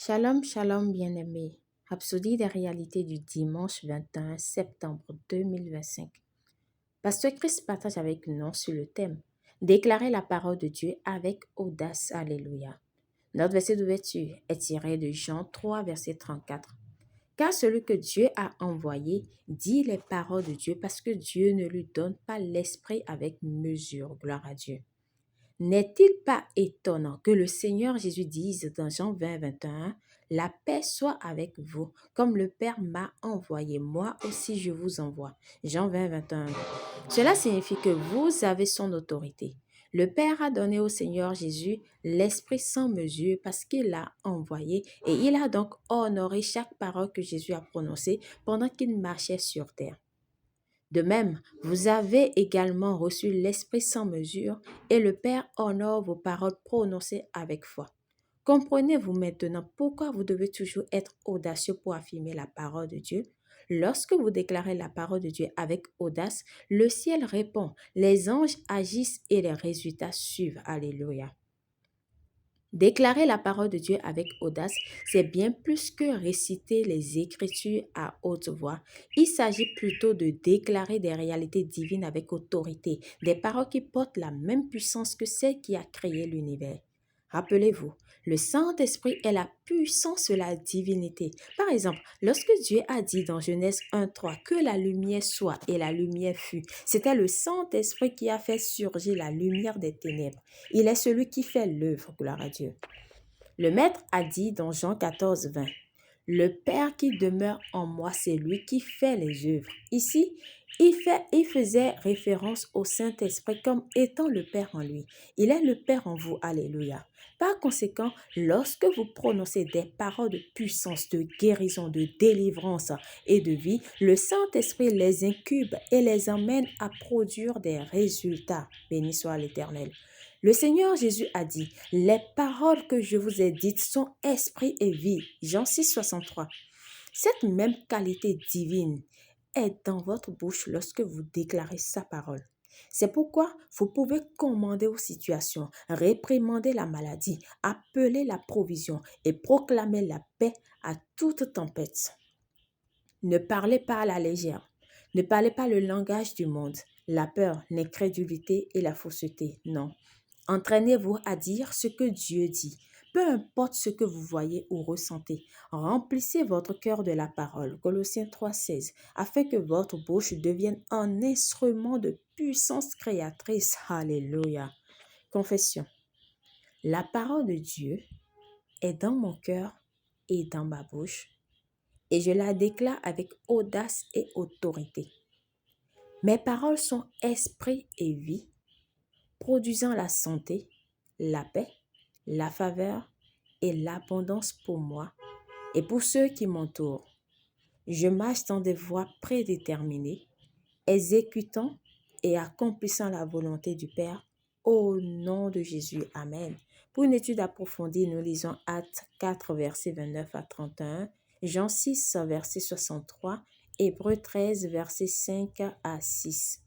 Shalom, shalom bien-aimés. Rhapsodie des réalités du dimanche 21 septembre 2025. Pasteur Chris partage avec nous sur le thème Déclarer la parole de Dieu avec audace. Alléluia. Notre verset d'ouverture est tiré de Jean 3, verset 34. Car celui que Dieu a envoyé dit les paroles de Dieu parce que Dieu ne lui donne pas l'esprit avec mesure. Gloire à Dieu. N'est-il pas étonnant que le Seigneur Jésus dise dans Jean 20, 21, la paix soit avec vous, comme le Père m'a envoyé, moi aussi je vous envoie. Jean 20, 21. Cela signifie que vous avez son autorité. Le Père a donné au Seigneur Jésus l'Esprit sans mesure parce qu'il l'a envoyé et il a donc honoré chaque parole que Jésus a prononcée pendant qu'il marchait sur terre. De même, vous avez également reçu l'Esprit sans mesure et le Père honore vos paroles prononcées avec foi. Comprenez-vous maintenant pourquoi vous devez toujours être audacieux pour affirmer la parole de Dieu? Lorsque vous déclarez la parole de Dieu avec audace, le ciel répond, les anges agissent et les résultats suivent. Alléluia. Déclarer la parole de Dieu avec audace, c'est bien plus que réciter les Écritures à haute voix. Il s'agit plutôt de déclarer des réalités divines avec autorité, des paroles qui portent la même puissance que celle qui a créé l'univers. Rappelez-vous, le Saint-Esprit est la puissance de la divinité. Par exemple, lorsque Dieu a dit dans Genèse 1:3 que la lumière soit et la lumière fut, c'était le Saint-Esprit qui a fait surgir la lumière des ténèbres. Il est celui qui fait l'œuvre, gloire à Dieu. Le Maître a dit dans Jean 14:20, le Père qui demeure en moi, c'est lui qui fait les œuvres. Ici, il faisait référence au Saint-Esprit comme étant le Père en lui. Il est le Père en vous. Alléluia. Par conséquent, lorsque vous prononcez des paroles de puissance, de guérison, de délivrance et de vie, le Saint-Esprit les incube et les emmène à produire des résultats. Béni soit l'Éternel. Le Seigneur Jésus a dit, les paroles que je vous ai dites sont esprit et vie. Jean 6:63. Cette même qualité divine est dans votre bouche lorsque vous déclarez sa parole. C'est pourquoi vous pouvez commander aux situations, réprimander la maladie, appeler la provision et proclamer la paix à toute tempête. Ne parlez pas à la légère. Ne parlez pas le langage du monde, la peur, l'incrédulité et la fausseté. Non. Entraînez-vous à dire ce que Dieu dit. Peu importe ce que vous voyez ou ressentez, remplissez votre cœur de la parole, Colossiens 3:16, afin que votre bouche devienne un instrument de puissance créatrice. Alléluia. Confession. La parole de Dieu est dans mon cœur et dans ma bouche, et je la déclare avec audace et autorité. Mes paroles sont esprit et vie, produisant la santé, la paix, la faveur et l'abondance pour moi et pour ceux qui m'entourent. Je marche dans des voies prédéterminées, exécutant et accomplissant la volonté du Père au nom de Jésus. Amen. Pour une étude approfondie, nous lisons Actes 4, versets 29 à 31, Jean 6, verset 63, Hébreux 13, versets 5 à 6.